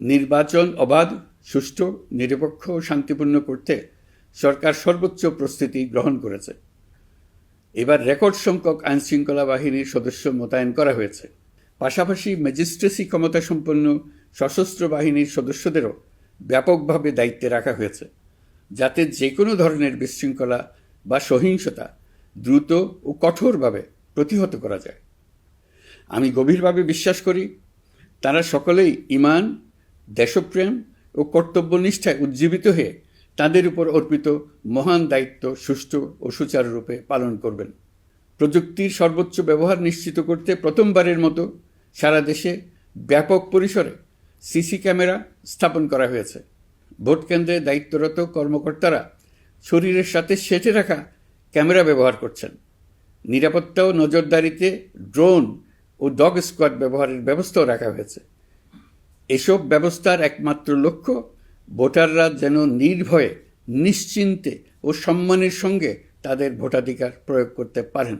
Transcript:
নির্বাচন অবাধ, সুষ্ঠু, নিরপেক্ষ ও শান্তিপূর্ণ করতে সরকার সর্বোচ্চ প্রস্তুতি গ্রহণ করেছে। এবার রেকর্ড সংখ্যক আইনশৃঙ্খলা বাহিনীর সদস্য মোতায়েন করা হয়েছে। পাশাপাশি ম্যাজিস্ট্রেসি ক্ষমতাসম্পন্ন সশস্ত্র বাহিনীর সদস্যদেরও ব্যাপকভাবে দায়িত্বে রাখা হয়েছে, যাতে যে কোনো ধরনের বিশৃঙ্খলা বা সহিংসতা দ্রুত ও কঠোরভাবে প্রতিহত করা যায়। আমি গভীরভাবে বিশ্বাস করি তারা সকলেই ঈমান, দেশপ্রেম ও কর্তব্যনিষ্ঠায় উজ্জীবিত হয়ে তাদের উপর অর্পিত মহান দায়িত্ব সুষ্ঠু ও সুচারুরূপে পালন করবেন। প্রযুক্তির সর্বোচ্চ ব্যবহার নিশ্চিত করতে প্রথমবারের মতো সারা দেশে ব্যাপক পরিসরে সিসি ক্যামেরা স্থাপন করা হয়েছে। ভোট কেন্দ্রে দায়িত্বরত কর্মকর্তারা শরীরের সাথে সেটে রাখা ক্যামেরা ব্যবহার করছেন। নিরাপত্তা ও নজরদারিতে ড্রোন ও ডগ স্কোয়াড ব্যবহারের ব্যবস্থাও রাখা হয়েছে। এসব ব্যবস্থার একমাত্র লক্ষ্য ভোটাররা যেন নির্ভয়ে, নিশ্চিন্তে ও সম্মানের সঙ্গে তাদের ভোটাধিকার প্রয়োগ করতে পারেন।